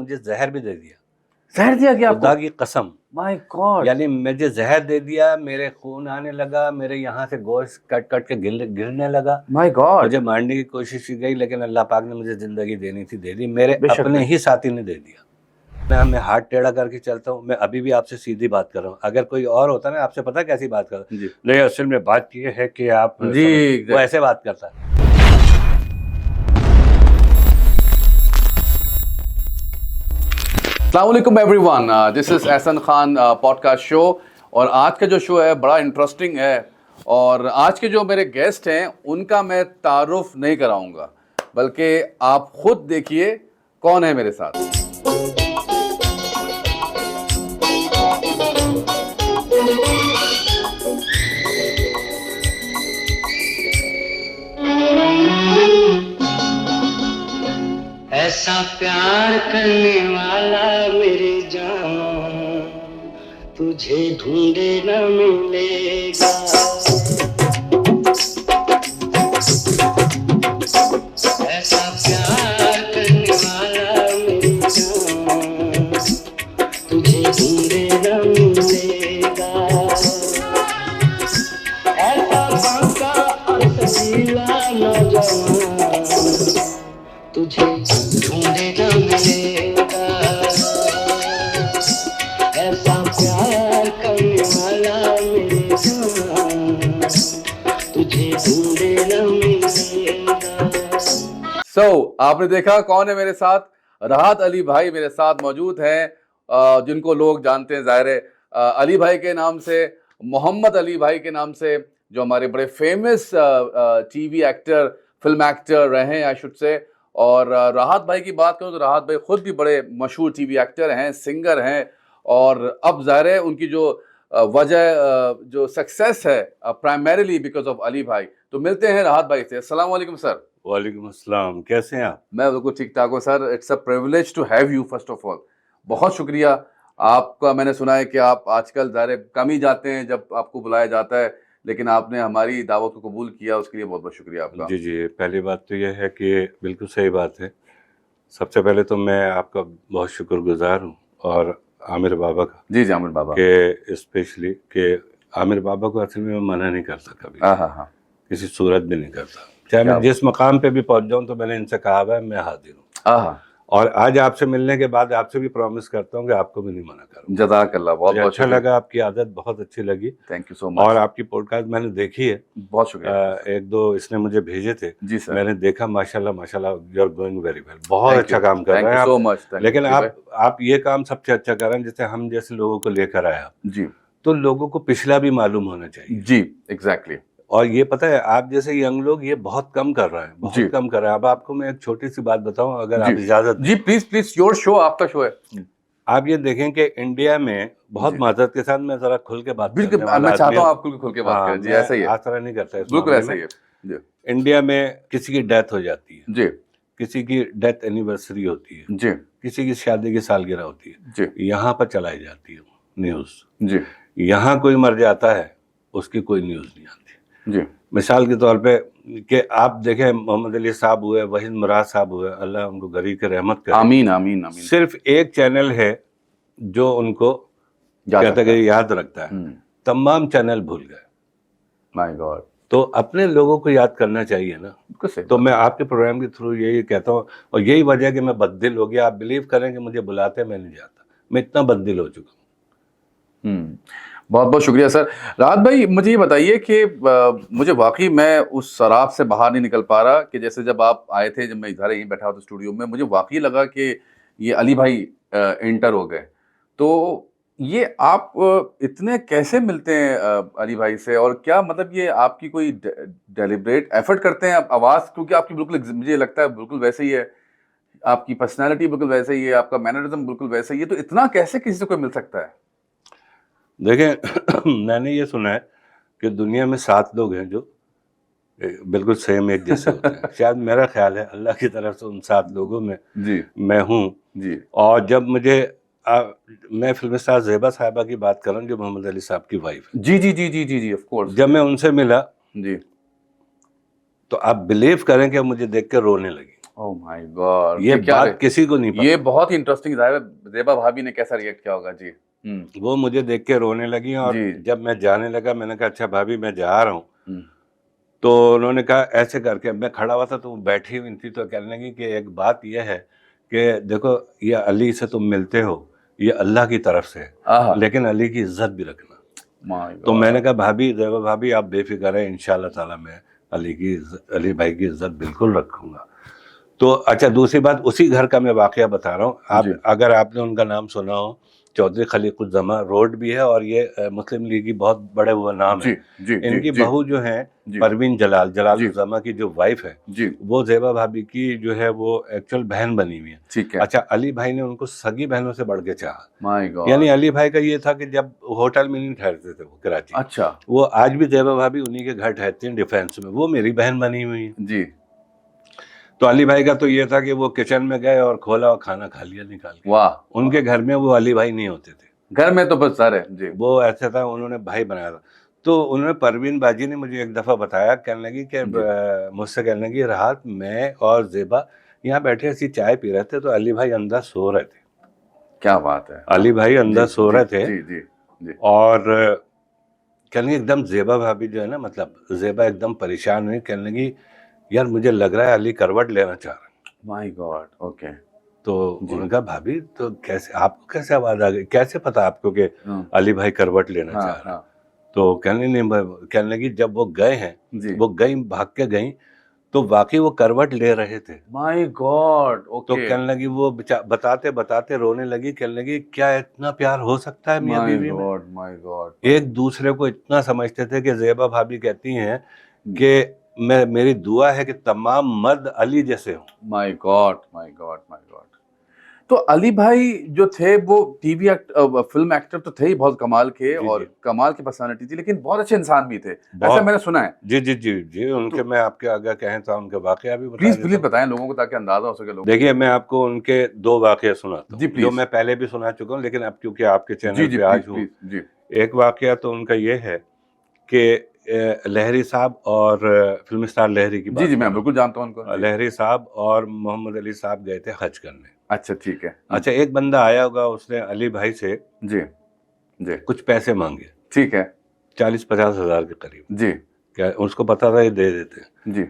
مجھے زہر بھی دے دیا. زہر دیا کیا خدا کی قسم, مائی گاڈ. یعنی مجھے زہر دے دیا, میرے خون آنے لگا, میرے یہاں سے گوشت کٹ کٹ کے گرنے لگا. مائی گاڈ. مجھے مارنے کی کوشش کی گئی, لیکن اللہ پاک نے مجھے زندگی دینی تھی, دے دی. میرے اپنے ہی ساتھی نے دے دیا. میں ہاتھ ٹیڑھا کر کے چلتا ہوں. میں ابھی بھی آپ سے سیدھی بات کر رہا ہوں. اگر کوئی اور ہوتا نا, آپ سے پتہ کیسی بات کرتا, نہیں اصل میں بات یہ ہے کہ آپ, وہ ایسے بات کرتا ہے. السلام علیکم ایوری ون, دس از احسن خان پوڈ کاسٹ شو. اور آج کا جو شو ہے بڑا انٹرسٹنگ ہے, اور آج کے جو میرے گیسٹ ہیں ان کا میں تعارف نہیں کراؤں گا, بلکہ آپ خود دیکھیے کون ہے میرے ساتھ. ایسا پیار کرنے والا میری جان تجھے ڈھونڈے نہ ملے گا. ایسا پیار کرنے والا میری جان تجھے ڈھونڈے نہ ملے گا. ایسا بانکا اور سجیلا نوجوان تجھے ڈھونڈے نہ ملے گا. ایسا پیار کرنے والا میری جان تجھے ڈھونڈے نہ ملے گا. آپ نے دیکھا کون ہے میرے ساتھ. راحت علی بھائی میرے ساتھ موجود ہیں, جن کو لوگ جانتے ہیں ظاہر ہے علی بھائی کے نام سے, محمد علی بھائی کے نام سے, جو ہمارے بڑے famous T V actor, film actor رہے ہیں آئی شوڈ سے. اور راحت بھائی کی بات کروں تو راحت بھائی خود بھی بڑے مشہور ٹی وی ایکٹر ہیں, سنگر ہیں, اور اب ظاہر ہے ان کی جو وجہ جو سکسیس ہے پرائمریلی بیکاز آف علی بھائی. تو ملتے ہیں راحت بھائی سے. السلام علیکم سر. وعلیکم السلام, کیسے ہیں آپ؟ میں بالکل ٹھیک ٹھاک ہوں sir. It's a privilege to have you first of all. بہت شکریہ آپ کا. میں نے سنا ہے کہ آپ آج کل ظاہر کم ہی جاتے ہیں جب آپ کو بلایا جاتا ہے, لیکن آپ نے ہماری دعوت کو قبول کیا, اس کے لیے بہت بہت شکریہ آپ کا. جی جی, پہلی بات تو یہ ہے کہ بالکل صحیح بات ہے. سب سے پہلے تو میں آپ کا بہت شکر گزار ہوں, اور عامر بابا کا. جی جی عامر بابا, کہ اسپیشلی کہ عامر بابا کو اصل میں منع نہیں کرتا کبھی, کسی صورت بھی نہیں کرتا. چاہے میں جس مقام پہ بھی پہنچ جاؤں تو میں نے ان سے کہا ہوا ہے میں حاضر ہوں, اور آج آپ سے ملنے کے بعد آپ سے بھی پرومس کرتا ہوں کہ آپ کو بھی نہیں منع کروں. جزاک اللہ, بہت بہت اچھا لگا, آپ کی عادت بہت اچھی لگی. تھینک یو سو مچ. اور آپ کی پوڈ کاسٹ میں نے دیکھی ہے, بہت شکریہ. ایک دو اس نے مجھے بھیجے تھے. جی سر. میں نے دیکھا, ماشاءاللہ ماشاءاللہ, you are going very well. بہت اچھا کام کر رہے ہیں آپ. لیکن آپ یہ کام سب سے اچھا کر رہے ہیں, جیسے ہم جیسے لوگوں کو لے کر آیا. جی. تو لوگوں کو پچھلا بھی معلوم ہونا چاہیے. جی ایگزیکٹلی. اور یہ پتہ ہے آپ جیسے ینگ لوگ یہ بہت کم کر رہے ہیں, بہت کم کر رہے ہیں. اب آپ کو میں ایک چھوٹی سی بات بتاؤں اگر آپ اجازت. جی پلیز پلیز, یور شو, آپ کا شو ہے. آپ یہ دیکھیں کہ انڈیا میں بہت معذرت کے ساتھ میں ذرا کھل کے بات کرنے والا آدمی ہوں. میں چاہتا ہوں آپ کھل کے بات کریں. جی ایسا ہی ہے, اس طرح نہیں کرتا. بالکل ایسا ہی ہے. انڈیا میں کسی کی ڈیتھ ہو جاتی ہے, جی, کسی کی ڈیتھ اینیورسری ہوتی ہے, جی, کسی کی شادی کی سالگرہ ہوتی ہے, جی, یہاں پر چلائی جاتی ہے نیوز. جی, یہاں کوئی مر جاتا ہے اس کی کوئی نیوز نہیں آتی. جی. مثال کے طور پہ کہ آپ دیکھیں محمد علی صاحب ہوئے, وحید مراد صاحب ہوئے, اللہ ان کو غریب کے رحمت کرے. آمین آمین آمین. صرف ایک چینل ہے جو ان کو کیٹیگری یاد رکھتا ہے, تمام چینل بھول گئے. مائی گاڈ. تو اپنے لوگوں کو یاد کرنا چاہیے نا. تو میں آپ کے پروگرام کے تھرو یہی کہتا ہوں, اور یہی وجہ ہے کہ میں بددل ہو گیا. آپ بلیو کریں کہ مجھے بلاتے میں نہیں جاتا, میں اتنا بددل ہو چکا ہوں. بہت بہت شکریہ سر. راحت بھائی مجھے یہ بتائیے کہ مجھے واقعی میں اس سراب سے باہر نہیں نکل پا رہا کہ جیسے جب آپ آئے تھے, جب میں ادھر یہیں بیٹھا تھا اسٹوڈیو میں, مجھے واقعی لگا کہ یہ علی بھائی انٹر ہو گئے. تو یہ آپ اتنے کیسے ملتے ہیں علی بھائی سے, اور کیا مطلب یہ آپ کی کوئی ڈیلیبریٹ ایفرٹ کرتے ہیں آواز, کیونکہ آپ کی بالکل مجھے لگتا ہے بالکل ویسے ہی ہے, آپ کی پرسنالٹی بالکل ویسے ہی ہے, آپ کا مینرزم بالکل ویسے ہی ہے, تو اتنا کیسے کسی سے کوئی مل سکتا ہے؟ دیکھیں میں نے یہ سنا ہے کہ دنیا میں 7 لوگ ہیں جو بالکل سیم ایک جیسے ہوتے ہیں. شاید میرا خیال ہے اللہ کی طرف سے ان 7 لوگوں میں میں ہوں. جی. اور جب مجھے میں فلم اسٹار زیبا صاحبہ کی بات کر رہا ہوں جو محمد علی صاحب کی وائف ہے. جی جی جی جی جی جی آف کورس. جب میں ان سے ملا جی تو آپ بلیو کریں کہ مجھے دیکھ کے رونے لگی. Oh my God, ये क्या बात किसी को नहीं ये पता। बहुत इंटरेस्टिंग जाहिर है ज़ेबा भाभी ने कैसा रिएक्ट किया होगा जी। वो मुझे देख के रोने लगी और जी। जब मैं जाने लगा मैंने कहा अच्छा भाभी मैं जा रहा हूँ, हम्म, तो उन्होंने कहा ऐसे करके, मैं खड़ा हुआ था तो वो बैठी हुई थी, तो कहने लगी कि एक बात यह है कि देखो ये अली से तुम मिलते हो, ये अल्लाह की तरफ से है, आहा, लेकिन अली की इज्जत भी रखना। my तो God, मैंने कहा भाभी, ज़ेबा भाभी आप बेफिक्र हैं, इंशाल्लाह ताला मैं अली भाई की इज्जत बिल्कुल रखूंगा। तो अच्छा, दूसरी बात, उसी घर का मैं वाकया बता रहा हूँ। आप जी। अगर आपने उनका नाम सुना हो, चौधरी खलीकुज्जमा रोड भी है और ये मुस्लिम लीग की बहुत बड़े वो नाम जी है। जी इनकी जी बहू जो है जी परवीन जलालुज्जमा की जो वाइफ है, जी, वो ज़ेबा भाभी की जो है वो एक्चुअल बहन बनी हुई है। ठीक है। अच्छा, अली भाई ने उनको सगी बहनों से बढ़ के चाहा। माय गॉड, यानी अली भाई का ये था कि जब होटल में नहीं ठहरते थे वो कराची, अच्छा वो आज भी ज़ेबा भाभी उन्हीं के घर ठहरती हैं डिफेंस में, वो मेरी बहन बनी हुई है। जी, तो अली भाई का तो ये था कि वो किचन में गए और खोला और खाना खा लिया निकाल के। वाह, उनके घर में वो अली भाई नहीं होते थे, घर में तो बस सारे जी, वो ऐसा था, उन्होंने भाई बनाया था। तो उन्होंने, परवीन बाजी ने मुझे एक दफ़ा बताया, कहने लगी कि मुझसे कहने लगी राहत मैं और ज़ेबा यहाँ बैठे ऐसी चाय पी रहे थे तो अली भाई अंदर सो रहे थे। क्या बात है, अली भाई अंदर जी, सो जी, रहे थे जी जी जी, और कहने लगी एकदम ज़ेबा भाभी जो है ना, मतलब ज़ेबा एकदम परेशान हुई, कहने लगी यार मुझे लग रहा है अली करवट लेना चाह रहा है। माय गॉड, ओके, तो जी। उन्होंने कहा भाभी तो कैसे, आपको कैसे आवाज आ गई, कैसे पता आपको कि हाँ, अली भाई करवट लेना चाह हाँ रहा है? हाँ, तो कहने लगी जब वो गए हैं, जी, वो गई, भाग के गई, तो वाकई वो करवट ले रहे थे। माय गॉड, तो ओके, कहने लगी वो बताते बताते रोने लगी, कहने लगी क्या इतना प्यार हो सकता है मियाँ माय बीवी में? गॉड, माय गॉड, एक दूसरे को इतना समझते थे कि ज़ेबा भाभी कहती हैं कि मेरी दुआ है कि तमाम मर्द अली जैसे हों। My God, my God, my God. तो अली भाई जो थे वो टीवी फिल्म एक्टर तो थे ही बहुत कमाल के, जी, और जी। कमाल की पर्सनालिटी थी, लेकिन बहुत अच्छे इंसान भी थे, ऐसा बहुत। मैंने सुना है। जी जी जी जी, उनके मैं आपके आगे कहें तो उनके वाकया भी बता प्लीज देता प्लीज हूँ। बताएं लोगों को ताकि अंदाजा हो सके लोगों देखिए मैं आपको उनके दो वाकया सुनाता जी, हूँ, प्लीज। जो मैं पहले भी सुना चुका हूँ, लेकिन अब क्योंकि आपके को। चैनल जी जी, पे प्लीज आज हूँ। प्लीज जी, एक वाकया तो उनका ये है कि लहरी साहब और फिल्म स्टार लहरी की जी बात जी, कर मैं रहा हूँ। बिल्कुल जानता हूँ उनको जी। लहरी साहब और मोहम्मद अली साहब गए थे हज करने। अच्छा ठीक है, अच्छा, एक बंदा आया होगा, उसने अली भाई से जी जी, कुछ पैसे मांगे, ठीक है 40-50 हज़ार के करीब। जी क्या उसको पता था ये दे देते हैं। जी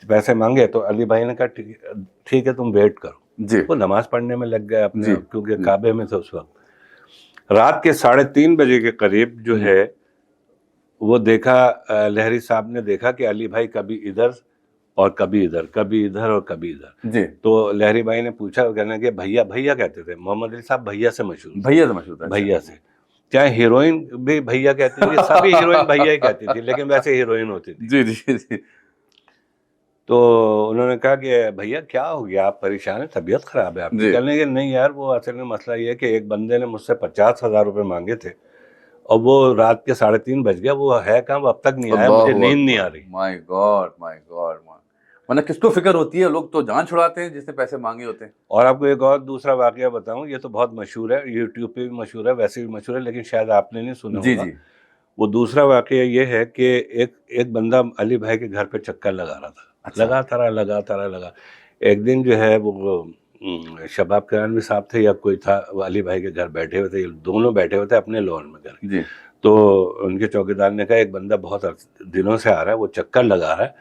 पैसे मांगे तो अली भाई ने कहा ठीक है तुम वेट करो। जी वो नमाज पढ़ने में लग गए अपने जी, आप, क्योंकि जी। काबे में थे उस वक्त। रात के 3:30 बजे के करीब जो जी। है वो देखा, लहरी साहब ने देखा कि अली भाई कभी इधर और कभी इधर, कभी इधर और कभी इधर। जी, तो लहरी भाई ने पूछा, कहने के भैया, भैया कहते थे, मोहम्मद अली साहब भैया से मशहूर थे, भैया से मशहूर था, अच्छा। भैया से। चाहे हीरोइन भी भैया कहती थी, सभी हीरोइन भैया ही कहती थी, लेकिन वैसे हीरोइन होती थी। जी जी जी, तो उन्होंने कहा कि भैया क्या हो गया, आप परेशान हैं, तबीयत खराब है आपकी? जी। कहने लगे नहीं यार, वो असल में मसला ये है कि एक बंदे ने मुझसे 50,000 रुपए मांगे थे और वो रात के 3:30 बज गया, वो है कहाँ, वो अब तक नहीं आया, मुझे नींद नहीं आ रही। माय गॉड, माय गॉड, वरना किसको फिक्र होती है, लोग तो जान छुड़ाते हैं जिसने पैसे मांगे होते हैं। और आपको एक और दूसरा वाकया बताऊं, ये तो बहुत मशहूर है, यूट्यूब पे भी मशहूर है, वैसे भी मशहूर है, लेकिन शायद आपने नहीं सुना जी होगा। जी, वो दूसरा वाकया ये है कि एक बंदा अली भाई के घर पे चक्कर लगा रहा था। अच्छा। लगाता रहा। एक दिन जो है वो शबाब करानवी साहब थे या कोई था, वो अली भाई के घर बैठे हुए थे, ये दोनों बैठे हुए थे अपने लॉन में घर। जी तो उनके चौकीदार ने कहा एक बंदा बहुत दिनों से आ रहा है, वो चक्कर लगा रहा है,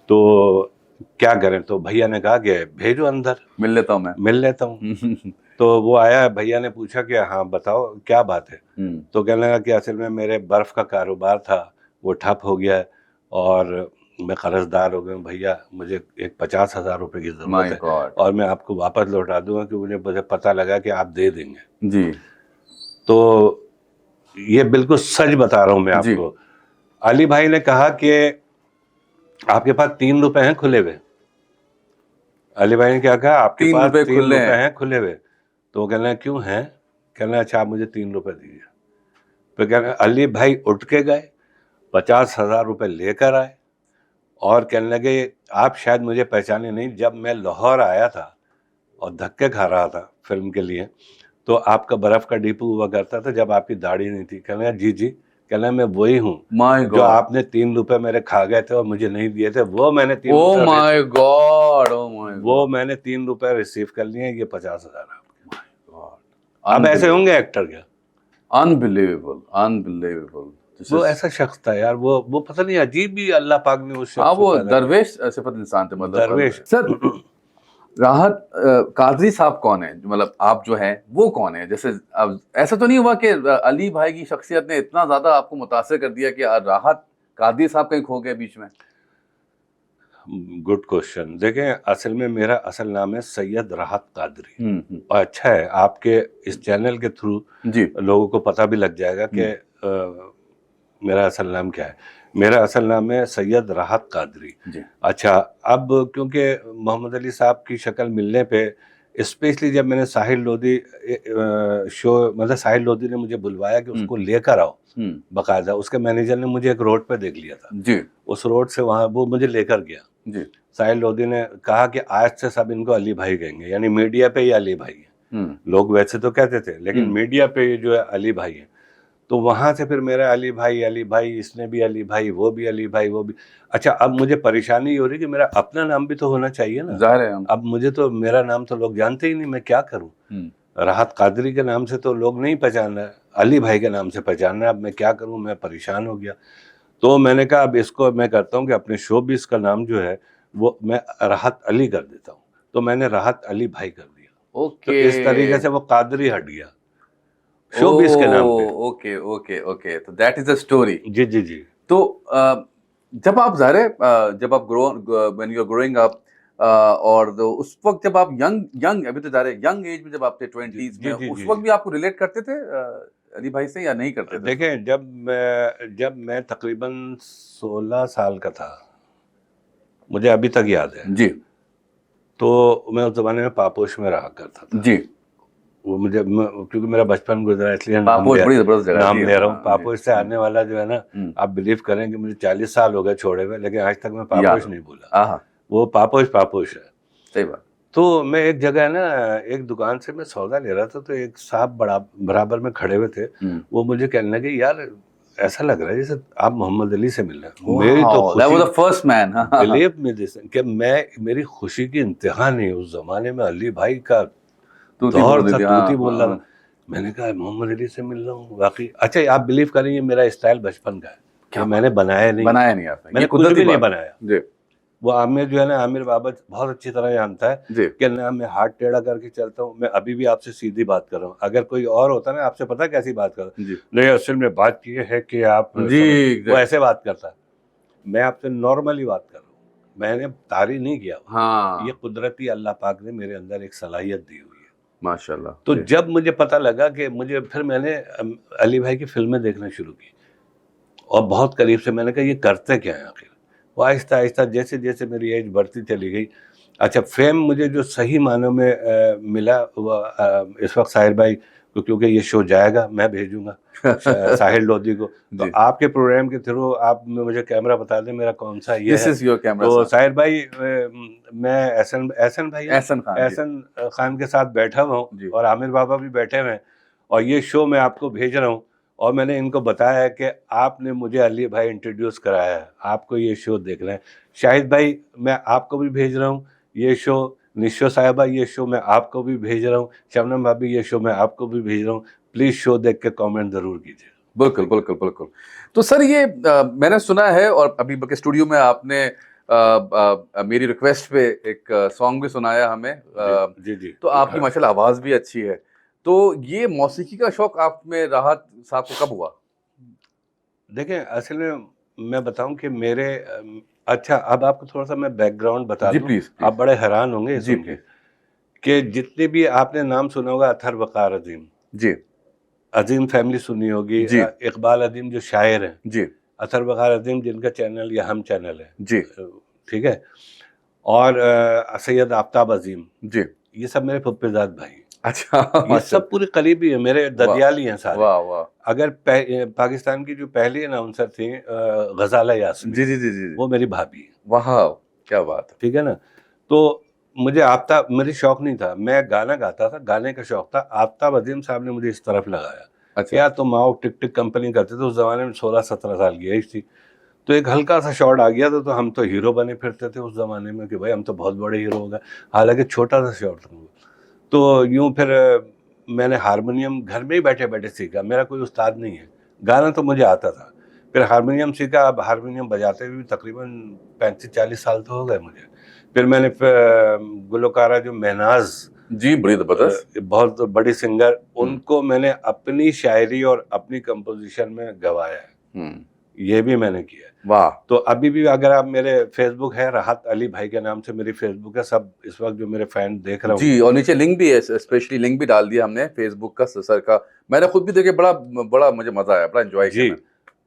तो क्या करें? तो भैया ने कहा कि भेजो अंदर, मिल लेता हूँ मैं। मिल लेता हूँ। तो वो आया, भैया ने पूछा कि हाँ बताओ क्या बात है? तो कहने लगा कि असल में मेरे बर्फ़ का कारोबार था, वो ठप हो गया है और मैं कर्जदार हो गया हूँ भैया, मुझे एक 50,000 रुपए की ज़रूरत माय है गॉड, और मैं आपको वापस लौटा दूंगा क्योंकि मुझे पता लगा कि आप दे देंगे। जी तो ये बिल्कुल सच बता रहा हूँ मैं जी। आपको। अली भाई ने कहा कि आपके पास 3 रुपए हैं खुले हुए। अली भाई ने क्या कहा, आपके 3 पास रुपए 3 खुले रुपए हैं। हैं खुले हुए। तो वो कहना क्यों हैं? कहना अच्छा आप मुझे 3 रुपए दीजिए। तो कहना अली भाई उठ के गए, 50,000 रुपए लेकर आए और कहने लगे आप शायद मुझे पहचाने नहीं, जब मैं लाहौर आया था और धक्के खा रहा था फिल्म के लिए, तो आपका बर्फ का डिपो हुआ करता था जब आपकी दाढ़ी नहीं थी। कहना जी जी, कहना मैं वही हूँ माय जो गॉड, आपने 3 रुपए मेरे खा गए थे और मुझे नहीं दिए थे, वो मैंने 3 ओ रुपए my God, God, oh my वो मैंने 3 रुपए रिसीव कर लिए, ये 50,000 आपके। अब ऐसे होंगे एक्टर क्या? Unbelievable, unbelievable. वो ऐसा शख्स था यार, वो पता नहीं अजीब ही अल्लाह पाक ने उस हाँ, शख्स को वो पैदा किया। दरवेश सिफत इंसान थे, मतलब दरवेश। सर राहत कादरी साहब कौन है, मतलब आप जो हैं वो कौन है? जैसे अब ऐसा तो नहीं हुआ कि अली भाई की शख्सियत ने इतना ज्यादा आपको मुतासिर कर दिया कि राहत कादरी साहब कहीं खो गए बीच में? Good question. देखें, असल में मेरा असल नाम है सैयद राहत कादरी। और अच्छा है आपके इस चैनल के थ्रू जी लोगों को पता भी लग जाएगा कि मेरा असल नाम क्या है। मेरा असल नाम है सैयद राहत कादरी। जी अच्छा, अब क्योंकि मोहम्मद अली साहब की शक्ल मिलने पे, स्पेशली जब मैंने साहिल लोधी शो, मतलब साहिल लोधी ने मुझे बुलवाया कि उसको लेकर आओ, बाकायदा उसके मैनेजर ने मुझे एक रोड पे देख लिया था जी उस रोड से, वहाँ वो मुझे लेकर गया। जी साहिल लोधी ने कहा कि आज से सब इनको अली भाई कहेंगे, यानी मीडिया पे ही अली भाई है। लोग वैसे तो कहते थे, लेकिन मीडिया पे ये जो है अली भाई है। तो वहां से फिर मेरा अली भाई, इसने भी अली भाई, वो भी अली भाई, वो भी। अच्छा, अब मुझे परेशानी हो रही कि मेरा अपना नाम भी तो होना चाहिए ना। जाहिर है अब मुझे तो मेरा नाम तो लोग जानते ही नहीं, मैं क्या करूं। राहत कादरी के नाम से तो लोग नहीं पहचान रहे, अली भाई के नाम से पहचान रहे। अब मैं क्या करूं, मैं परेशान हो गया। तो मैंने कहा अब इसको मैं करता हूं कि अपने शोबिस का नाम जो है वो मैं राहत अली कर देता हूं। तो मैंने राहत अली भाई कर दिया। ओके, तो इस तरीके से वो कादरी हट गया शोबिस के नाम पे। ओके ओके ओके, तो दैट इज द स्टोरी। जी जी जी। तो जब आप ज़ाहिर है जब आप when you are growing up, और उस वक्त जब आप यंग अभी तो ज़ाहिर है यंग एज में जब आप थे 20s में, जी, उस जी, वक्त भी आपको रिलेट करते थे अली भाई से या नहीं करते थे? देखें, जब मैं तकरीबन 16 साल का था, मुझे अभी तक याद है, जी तो मैं उस जमाने में पापोश में रहा करता था। जी, वो क्योंकि मेरा बचपन गुजरा इसलिए पापोश बड़ी जबरदस्त जगह नाम थी। ले रहा हूँ। हाँ, पापोश से आने वाला जो है ना, आप बिलीव करें कि मुझे 40 साल हो गए छोड़े हुए, लेकिन आज तक मैं पापोश नहीं भूला। आहा, वो पापोश है। सही बात। तो मैं एक जगह ना, एक दुकान से मैं सौदा ले रहा था, तो एक साहब बराबर में खड़े हुए थे। वो मुझे कहने लगे, यार ऐसा लग रहा है जैसे आप मोहम्मद अली से मिल रहे हैं। मेरी तो That was खुशी, the first man. Believe me this, कि मेरी खुशी की इंतहा नहीं। उस जमाने में अली भाई का दौर था, तूती बोल रहा था। मैंने कहा मोहम्मद अली से मिल रहा हूँ वाकई। अच्छा, आप बिलीव करेंगे मेरा स्टाइल बचपन का है, क्या मैंने बनाया नहीं आपने, मैंने कुछ भी नहीं बनाया। जी वो आमिर जो है ना, आमिर बाबा बहुत अच्छी तरह जानता है जी कि ना मैं हाथ टेढ़ा करके चलता हूँ। मैं अभी भी आपसे सीधी बात कर रहा हूँ। अगर कोई और होता ना, आपसे पता कैसी बात कर, जी नहीं असल में बात ये है कि आप जी, वो ऐसे बात करता है। मैं आपसे नॉर्मली बात कर रहा हूँ, मैंने तारीफ नहीं किया। हाँ, ये कुदरती अल्लाह पाक ने मेरे अंदर एक सलाहियत दी हुई है। माशाल्लाह। तो जब मुझे पता लगा कि फिर मैंने अली भाई की फिल्में देखना शुरू की, और बहुत करीब से मैंने कहा ये करते क्या है आखिर। वो आहिस्ता आहिस्ता जैसे जैसे मेरी एज बढ़ती चली गई। अच्छा, फेम मुझे जो सही मानों में मिला वो इस वक्त साहिर भाई को, क्योंकि ये शो जाएगा मैं भेजूंगा साहिल लोधी को। तो आपके प्रोग्राम के थ्रू आप मुझे कैमरा बता दें मेरा कौन सा ये This is your camera, तो sir. साहिर भाई, मैं एहसन खान के साथ बैठा हुआ हूँ, और आमिर बाबा भी बैठे हुए हैं, और ये शो मैं आपको भेज रहा हूँ। और मैंने इनको बताया है कि आपने मुझे अली भाई इंट्रोड्यूस कराया है, आपको ये शो देखना है। शाहिद भाई, मैं आपको भी भेज रहा हूँ ये शो। निशो साहिबा, ये शो मैं आपको भी भेज रहा हूँ। शबनम भाभी, ये शो मैं आपको भी भेज रहा हूँ। प्लीज़ शो देख के कमेंट ज़रूर कीजिए। बिल्कुल बिल्कुल बिल्कुल। तो सर ये मैंने सुना है, और अभी बल्कि स्टूडियो में आपने मेरी रिक्वेस्ट पे एक सॉन्ग भी सुनाया हमें। जी जी। तो आपकी माशाल्लाह आवाज़ भी अच्छी है। तो ये मौसीकी का शौक आप में राहत साहब को कब हुआ? देखें, असल में मैं बताऊं कि मेरे अच्छा, अब आपको थोड़ा सा मैं बैकग्राउंड बता दूं। प्लीज। आप बड़े हैरान होंगे जी सुन के कि जितने भी आपने नाम सुना होगा, अथर वकार अजीम जी, अजीम फैमिली सुनी होगी, जी। इकबाल अजीम जो शायर हैं, जी अथर वकार अजीम जिनका चैनल या हम चैनल है, जी ठीक है, और सैयद आफ्ताब अजीम, जी, ये सब मेरे फुप्पेजाद भाई। अच्छा, ये सब पूरे करीबी है, मेरे ददियाली हैं सारे। वाह वाह। अगर पाकिस्तान की जो पहली अनाउंसर थी गजाला यास्मीन, जी जी जी जी, वो मेरी भाभी है। वाह, क्या बात है। ठीक है ना। तो मुझे आफ्ताब, मेरी शौक नहीं था, मैं गाना गाता था, गाने का शौक था। आफ्ताब अजीम साहब ने मुझे इस तरफ लगाया। अच्छा, या तो माओ टिक टिक कंपनी करते थे उस जमाने में, 16-17 साल की एज थी। تو ایک ہلکا سا شاٹ آ گیا تھا تو ہم تو ہیرو بنے پھرتے تھے اس زمانے میں کہ بھائی ہم تو بہت بڑے ہیرو ہو گئے, حالانکہ چھوٹا سا شاٹ تھا وہ. تو یوں پھر میں نے ہارمونیم گھر میں ہی بیٹھے بیٹھے سیکھا, میرا کوئی استاد نہیں ہے, گانا تو مجھے آتا تھا, پھر ہارمونیم سیکھا. اب ہارمونیم بجاتے ہوئے تقریباً 35-40 سال تو ہو گئے مجھے. پھر میں نے گلوکارہ جو مہناز, جی بڑی زبردست, بہت بڑی سنگر, ان کو میں نے اپنی شاعری اور اپنی کمپوزیشن میں گوایا ہے, یہ بھی میں نے کیا ہے. واہ. تو ابھی بھی اگر آپ میرے فیس بک ہے, راحت علی بھائی کے نام سے میری فیس بک ہے, سب اس وقت جو میرے فین دیکھ رہا ہوں. جی, اور نیچے لنک بھی ہے, اسپیشلی لنک بھی ڈال دیا ہم نے فیس بک کا سر کا, میں نے خود بھی دیکھے, بڑا مجھے مزہ آیا, بڑا انجوائے کیا. جی,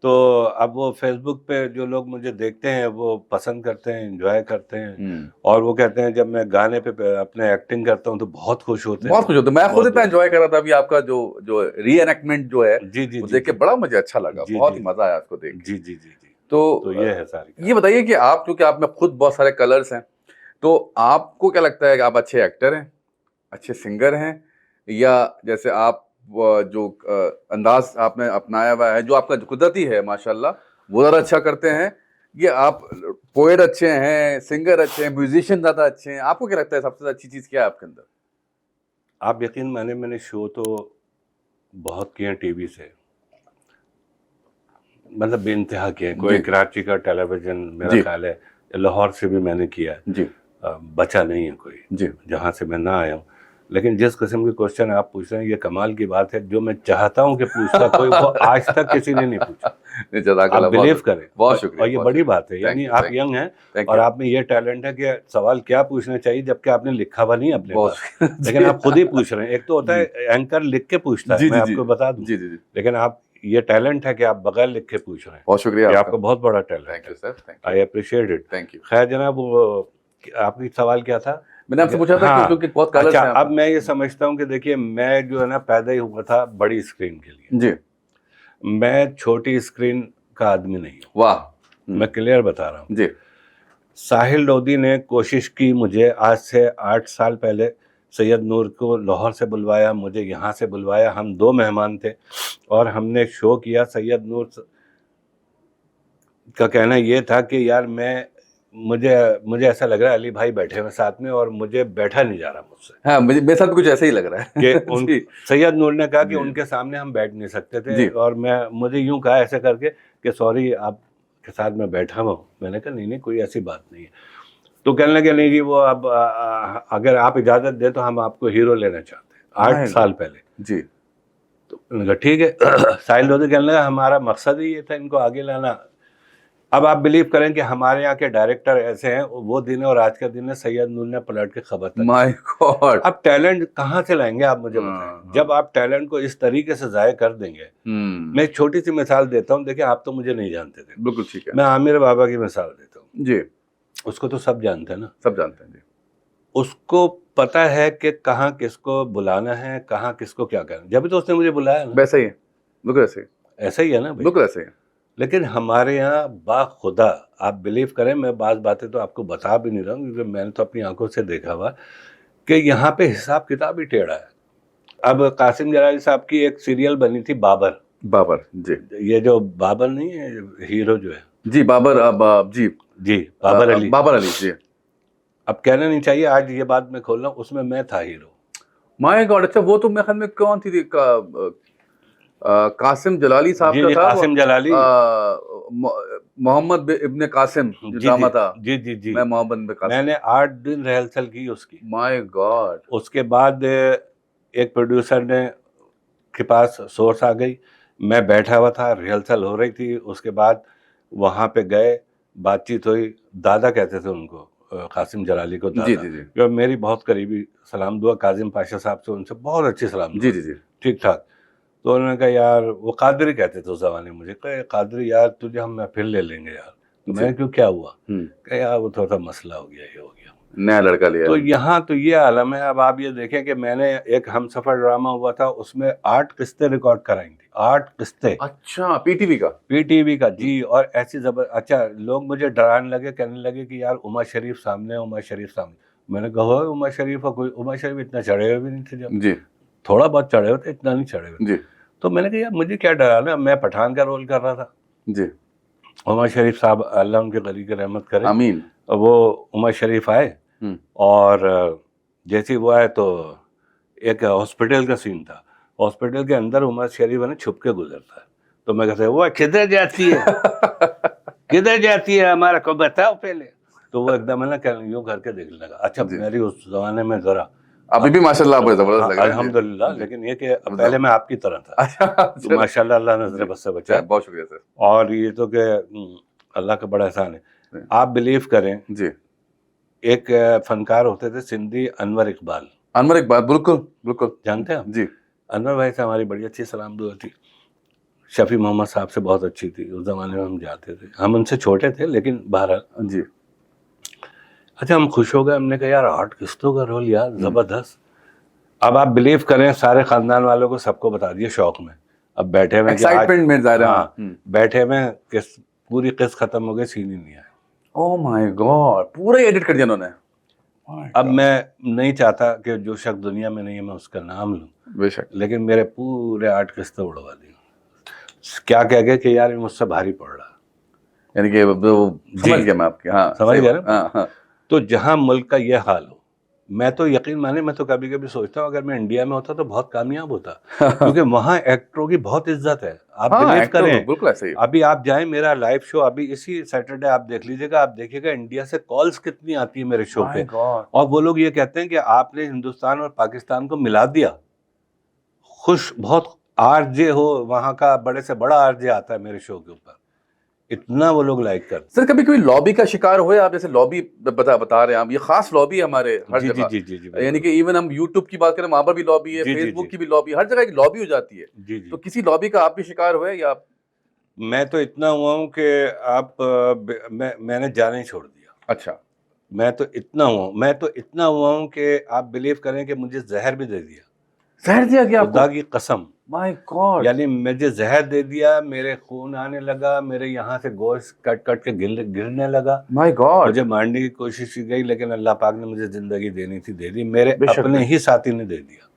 تو اب وہ فیس بک پہ جو لوگ مجھے دیکھتے ہیں وہ پسند کرتے ہیں, انجوائے کرتے ہیں, اور وہ کہتے ہیں جب میں گانے پہ اپنے ایکٹنگ کرتا ہوں تو بہت خوش ہوتے ہیں, بہت خوش ہوتا. میں خود اتنا انجوائے کر رہا تھا ابھی آپ کا جو ری انیکٹمنٹ جو ہے جی جی وہ دیکھ کے بڑا مجھے اچھا لگا, بہت ہی مزہ آیا اس کو دیکھ کے. جی جی جی جی. تو یہ ہے ساری. یہ بتائیے کہ آپ, کیونکہ آپ میں خود بہت سارے کلرس ہیں, تو آپ کو کیا لگتا ہے کہ آپ اچھے ایکٹر ہیں, اچھے سنگر ہیں, یا جیسے آپ جو انداز آپ نے اپنایا ہوا ہے جو آپ کا قدرتی ہے ماشاءاللہ وہ زیادہ اچھا کرتے ہیں, یہ آپ پوئٹ اچھے ہیں, سنگر اچھے ہیں, میوزیشین زیادہ اچھے ہیں, آپ کو کیا لگتا ہے سب سے اچھی چیز کیا ہے آپ کے اندر؟ آپ یقین مانے میں نے شو تو بہت کیے ہیں ٹی وی سے, مطلب بے انتہا کیے ہیں. کوئی کراچی کا ٹیلی ویژن میرا خیال ہے, لاہور سے بھی میں نے کیا ہے, جی, بچا نہیں ہے کوئی جی, جہاں سے میں نہ آیا ہوں. لیکن جس قسم کے کوشچن آپ پوچھ رہے ہیں یہ کمال کی بات ہے, جو میں چاہتا ہوں کہ پوچھتا کوئی وہ آج تک کسی نے نہیں پوچھا. آپ بلیو کریں, بہت شکریہ, اور یہ بڑی بات ہے. یعنی آپ ینگ ہیں اور آپ میں یہ ٹیلنٹ ہے کہ سوال کیا پوچھنا چاہیے جبکہ آپ نے لکھا ہوا نہیں اپنے پاس, لیکن آپ خود ہی پوچھ رہے ہیں. ایک تو ہوتا ہے اینکر لکھ کے پوچھتا ہے, میں آپ کو بتا دوں, لیکن آپ یہ ٹیلنٹ ہے کہ آپ بغیر لکھ کے پوچھ رہے ہیں. بہت شکریہ, آپ کا بہت بڑا ٹیلنٹ ہے, آئی اپریشیٹ اٹ. خیر جناب, وہ آپ کی سوال کیا تھا؟ میں نے آپ سے پوچھا تھا کیونکہ بہت کلرس ہیں. اب میں یہ سمجھتا ہوں کہ دیکھیے میں جو ہے نا پیدا ہی ہوا تھا بڑی اسکرین کے لیے. جی, میں چھوٹی اسکرین کا آدمی نہیں ہوں. واہ, میں کلیئر بتا رہا ہوں. جی, ساحل لودھی نے کوشش کی, مجھے آج سے 8 سال پہلے سید نور کو لاہور سے بلوایا, مجھے یہاں سے بلوایا. ہم 2 مہمان تھے اور ہم نے شو کیا. سید نور کا کہنا یہ تھا کہ یار مجھے ایسا لگ رہا ہے علی بھائی بیٹھے ہوئے ساتھ میں اور مجھے بیٹھا نہیں جا رہا مجھ سے. ہاں, میرے ساتھ کچھ ایسا ہی لگ رہا ہے کہ سید نور نے کہا کہ ان کے سامنے ہم بیٹھ نہیں سکتے تھے, اور مجھے یوں کہا ایسے کر کے کہ سوری آپ کے ساتھ میں بیٹھا ہوا ہوں. میں نے کہا نہیں کوئی ایسی بات نہیں ہے. تو کہنے لگے نہیں جی وہ اب اگر آپ اجازت دیں تو ہم آپ کو ہیرو لینا چاہتے ہیں 8 سال پہلے. جی, تو میں نے کہا ٹھیک ہے. ساحل لودھی کہنے لگا ہمارا مقصد ہی یہ تھا ان کو آگے لانا. اب آپ بلیو کریں کہ ہمارے یہاں کے ڈائریکٹر ایسے ہیں, وہ دن اور آج کا دن ہے, سید نور نے پلٹ کے خبر تک. مائی گاڈ, اب ٹیلنٹ کہاں سے لائیں گے آپ مجھے بتائیں, جب آپ ٹیلنٹ کو اس طریقے سے ضائع کر دیں گے. میں ایک چھوٹی سی مثال دیتا ہوں, دیکھیں آپ تو مجھے نہیں جانتے تھے. بالکل ٹھیک ہے, میں عامر بابا کی مثال دیتا ہوں. جی, اس کو تو سب جانتے ہیں نا, سب جانتے ہیں. جی, اس کو پتا ہے کہ کہاں کس کو بلانا ہے, کہاں کس کو کیا کرنا. جب تو اس نے مجھے بلایا نا, ویسا ہی ہے, بالکل ایسے ہی, ایسا ہی ہے نا, بالکل ایسے ہی ہے. لیکن ہمارے یہاں باخدا آپ بلیو کریں, میں بعض باتیں تو آپ کو بتا بھی نہیں رہا ہوں کیونکہ میں نے تو اپنی آنکھوں سے دیکھا ہوا کہ یہاں پہ حساب کتاب ہی ٹیڑھا ہے. اب قاسم جلالی صاحب کی ایک سیریل بنی تھی بابر. جی, یہ جو بابر نہیں ہے ہیرو جو ہے, جی بابر, جی جی بابر علی, جی. اب کہنا نہیں چاہیے, آج یہ بات میں کھول رہا ہوں, اس میں میں تھا ہیرو. مائی گاڈ, اچھا وہ تو میرے خیال میں کون تھی, قاسم جلالی صاحب کا تھا. قاسم جلالی, محمد ابن قاسم جو ڈرامہ تھا. جی جی جی, میں محمد ابن قاسم, میں نے 8 دن ریہرسل کی اس کی. مائی گاڈ. اس کے بعد ایک پروڈیوسر نے کے پاس سورس آ گئی, میں بیٹھا ہوا تھا, ریہرسل ہو رہی تھی. اس کے بعد وہاں پہ گئے, بات چیت ہوئی. دادا کہتے تھے ان کو, قاسم جلالی کو دادا. جی جی جی, جو میری بہت قریبی سلام دعا کاظم پاشا صاحب سے, ان سے بہت اچھی سلام دعا. جی جی جی, ٹھیک ٹھاک. تو انہوں نے کہا یار, وہ قادری کہتے تھے اس زمانے میں, مجھے کہ قادری یار تجھے ہم میں پھر لے لیں گے یار. تو میں نے کیوں, کیا ہوا؟ کہ یار وہ تھوڑا سا مسئلہ ہو گیا, یہ ہو گیا, نیا لڑکا لیا. تو یہاں تو یہ عالم ہے. اب آپ یہ دیکھیں کہ میں نے ایک ہم سفر ڈرامہ ہوا تھا, اس میں 8 قسطیں ریکارڈ کرائی تھی. 8 قسطیں. اچھا, پی ٹی وی کا, پی ٹی وی کا, جی. اور ایسی اچھا لوگ مجھے ڈرانے لگے, کہنے لگے کہ یار عمر شریف سامنے, عمر شریف سامنے. میں نے کہا عمر شریف کا کوئی, عمر شریف اتنا چڑھے ہوئے بھی نہیں تھے جب. جی, تھوڑا بہت چڑھے ہوئے تھے, اتنا نہیں چڑھے ہوئے. جی, تو میں نے کہا یار مجھے کیا ڈرانا, میں پٹھان کا رول کر رہا تھا. جی, उमर शरीफ साहब अल्लाह उनके गली की रहमत करे, आमीन। वो उमर शरीफ आए और जैसे ही वो आए तो एक हॉस्पिटल का सीन था, हॉस्पिटल के अंदर उमर शरीफ है ना छुप के गुजरता है, तो मैं कहता वो किधर जाती है किधर जाती है हमारा को बताओ पहले, तो वो एकदम है ना यूं करके देखने लगा। अच्छा मेरी उस जमाने में जरा अभी भी माशाल्लाह बड़े जबरदस्त लग रहे हैं। अल्हम्दुलिल्लाह, लेकिन ये कि पहले मैं आपकी तरह था, तो माशाल्लाह अल्लाह नजर बस से बचा। बहुत शुक्रिया सर। और ये तो कि अल्लाह का बड़ा एहसान है। आप बिलीव करें जी, एक फनकार होते थे सिंधी, अनवर इकबाल, अनवर इकबाल, बिल्कुल बिल्कुल जानते हैं आप? जी। अनवर भाई से हमारी बड़ी अच्छी सलाम दुआ थी, शफी मोहम्मद साहब से बहुत अच्छी थी, उस जमाने में हम जाते थे, हम उनसे छोटे थे लेकिन बहरहाल जी। अच्छा हम खुश हो गए, हमने कहा यार आर्टिस्टों का रोल यार जबरदस्त। अब आप बिलीव करें सारे खानदान वालों को सबको बता दिए शौक में, अब बैठे हुए एक्साइटमेंट में ज़ाहिर है। हाँ, बैठे में किस पूरी किस्त खत्म हो गई, सीन ही नहीं आया। ओह माय गॉड, पूरा एडिट कर दिया उन्होंने। अब मैं नहीं चाहता कि जो शख्स दुनिया में नहीं है मैं उसका नाम लूं, बेशक, लेकिन मेरे पूरे 8 किस्तें उड़वा दी, क्या कह गए कि यार ये मुझसे भारी पड़ रहा, यानी कि समझ गया मैं आपके। हाँ समझ गया ना? हाँ हाँ। तो जहां मुल्क का ये हाल हो, मैं तो यकीन माने मैं तो कभी कभी सोचता हूँ अगर मैं इंडिया में होता तो बहुत कामयाब होता, क्योंकि वहाँ एक्टरों की बहुत इज्जत है। आप हाँ, बिलीव एक्टर करें, बिल्कुल ऐसे ही। अभी आप जाएं मेरा लाइव शो अभी इसी सैटरडे आप देख लीजिएगा, आप देखिएगा इंडिया से कॉल्स कितनी आती है मेरे शो My पे, God। और वो लोग ये कहते हैं कि आपने हिंदुस्तान और पाकिस्तान को मिला दिया। खुश बहुत आरजे हो, वहाँ का बड़े से बड़ा आरजे आता है मेरे शो के ऊपर, इतना वो लोग लाइक करते सर कभी कभी लॉबी का शिकार हुए आप? जैसे लॉबी बता रहे हैं आप, ये खास लॉबी है हमारे हर जी, जगह। जी, जी, जी, यानी कि इवन हम यूट्यूब की बात करें वहां पर भी लॉबी है, जी, जी, फेसबुक जी। की भी लॉबी, हर जगह एक लॉबी हो जाती है। जी जी। तो किसी लॉबी का आप भी शिकार हुए या आप? मैं तो इतना हुआ हूँ कि मैंने जाना ही छोड़ दिया। अच्छा, मैं तो इतना हुआ हूँ कि आप बिलीव करें कि मुझे जहर भी दे दिया, जहर दिया गया खुदा आपको? की कसम, माय गॉड। यानी मुझे जहर दे दिया, मेरे खून आने लगा, मेरे यहाँ से गोश्त कट कट के गिरने लगा, माय गॉड। मुझे मारने की कोशिश की गई, लेकिन अल्लाह पाक ने मुझे जिंदगी देनी थी दे दी, मेरे बेशक, अपने ही साथी ने दे दिया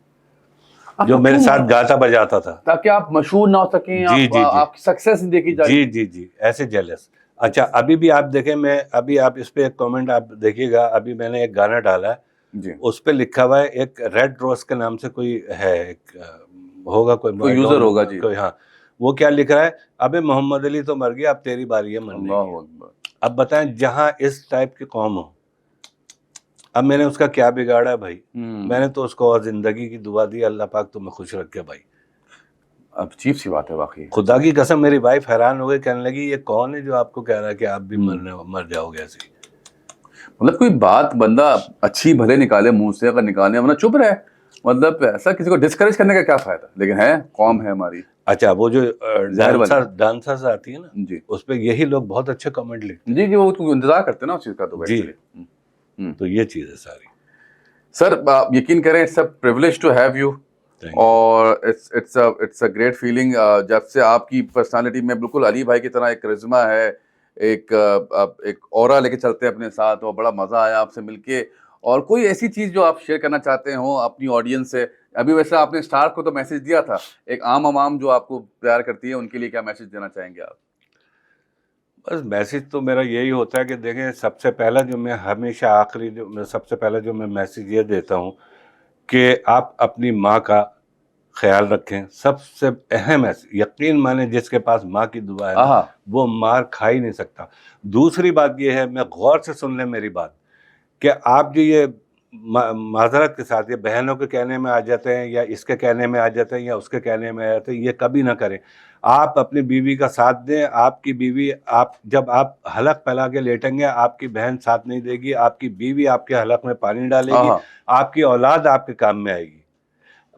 आप जो मेरे क्यों? साथ गाता बजाता था, ताकि आप मशहूर ना हो सकें, जी, आप जी, जी। आपकी सक्सेस नहीं देखी जाए। जी जी जी, ऐसे जेलस। अच्छा अभी भी आप देखें, मैं अभी आप इस पे एक कमेंट आप देखिएगा, अभी मैंने एक गाना डाला है, जी, उस पे लिखा हुआ है एक रेड रोज के नाम से कोई है, एक होगा कोई यूजर होगा जी। कोई, हाँ, वो क्या लिख रहा है, अबे मोहम्मद अली तो मर गया, अब तेरी बारी है मरने अल्लाह की। अकबर। अब बताएं जहां इस टाइप की कौम हो, अब मैंने उसका क्या बिगाड़ा है भाई, मैंने तो उसको और जिंदगी की दुआ दी, अल्लाह पाक तुम्हें खुश रखे भाई। अब अजीब सी बात है वाकई। खुदा की कसम मेरी वाइफ हैरान हो गई, कहने लगी ये कौन है जो आपको कह रहा है कि आप भी मर जाओगे ऐसे ही। मतलब कोई बात बंदा अच्छी भले निकाले मुंह से, अगर निकाले वरना चुप रहे, मतलब ऐसा किसी को डिस्करेज करने का क्या फायदा। लेकिन है कौम है हमारी। अच्छा वो जो वाली। डांसर्स आती है ना, जी उस पे यही लोग बहुत अच्छे कमेंट लिखते जी जी, वो तो इंतजार करते हैं ना उस चीज का। तो जी। actually। तो ये चीज है सारी। सर आप यकीन करें, it's a privilege to have you, Thank you. और इट्स अ ग्रेट फीलिंग। जब से आपकी पर्सनालिटी में बिल्कुल अली भाई की तरह एक करिश्मा है, एक ऑरा लेके चलते हैं अपने साथ, और बड़ा मजा आया आपसे मिलके। और कोई ऐसी चीज जो आप शेयर करना चाहते हो अपनी ऑडियंस से? अभी वैसे आपने स्टार को तो मैसेज दिया था, एक आम आवाम जो आपको प्यार करती है उनके लिए क्या मैसेज देना चाहेंगे आप? बस मैसेज तो मेरा यही होता है कि देखें, सबसे पहला जो मैं हमेशा आखिरी जो सबसे पहला जो मैं मैसेज ये देता हूँ कि आप अपनी माँ का ख्याल रखें, सबसे अहम है, यकीन माने जिसके पास माँ की दुआ है ना, हाँ, वो मार खा ही नहीं सकता। दूसरी बात ये है, मैं गौर से सुन लें मेरी बात, कि आप जो ये माजरत के साथ ये बहनों के कहने में आ जाते हैं, या इसके कहने में आ जाते हैं, या उसके कहने में आ जाते हैं, ये कभी ना करें। आप अपनी बीवी का साथ दें। आपकी बीवी, आप जब आप हलक फैला के लेटेंगे, आपकी बहन साथ नहीं देगी, आपकी बीवी आपके हलक में पानी डालेगी, हाँ। आपकी औलाद आपके काम में आएगी।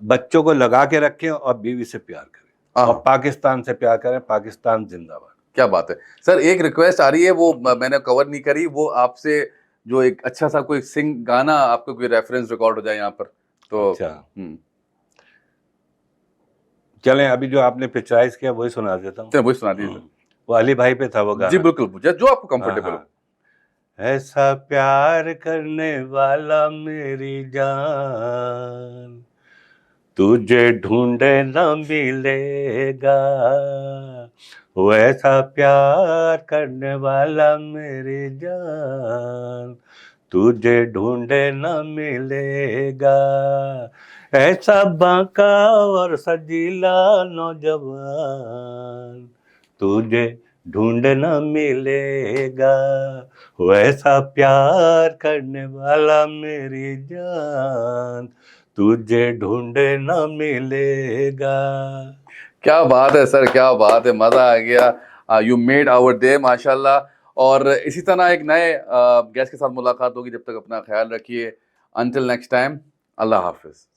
बच्चों को लगा के रखें और बीवी से प्यार करें, और पाकिस्तान से प्यार करें। पाकिस्तान जिंदाबाद। क्या बात है सर। एक रिक्वेस्ट आ रही है, वो मैंने कवर नहीं करी, वो आपसे जो एक अच्छा सा कोई सिंग गाना, आपको कोई रेफरेंस रिकॉर्ड हो जाए यहाँ पर तो। अच्छा चलें, अभी जो आपने पिक्चराइज किया वही सुना देता हूँ। वही सुना दीजिए। वो अली भाई पे था वो गाना। जी बिल्कुल, जो आपको कंफर्टेबल हो। ऐसा प्यार करने वाला मेरी जान, तुझे ढूंढे न मिलेगा वैसा प्यार करने वाला मेरी जान, तुझे ढूंढे न मिलेगा ऐसा बांका और सजीला नौजवान, तुझे ढूंढ न मिलेगा वैसा प्यार करने वाला मेरी जान, तुझे ढूंढ न मिलेगा. क्या बात है सर, क्या बात है, मजा आ गया. यू मेड आवर डे माशाल्लाह. और इसी तरह एक नए गेस्ट के साथ मुलाकात होगी. जब तक अपना ख्याल रखिए. अंटिल नेक्स्ट टाइम, अल्लाह हाफिज.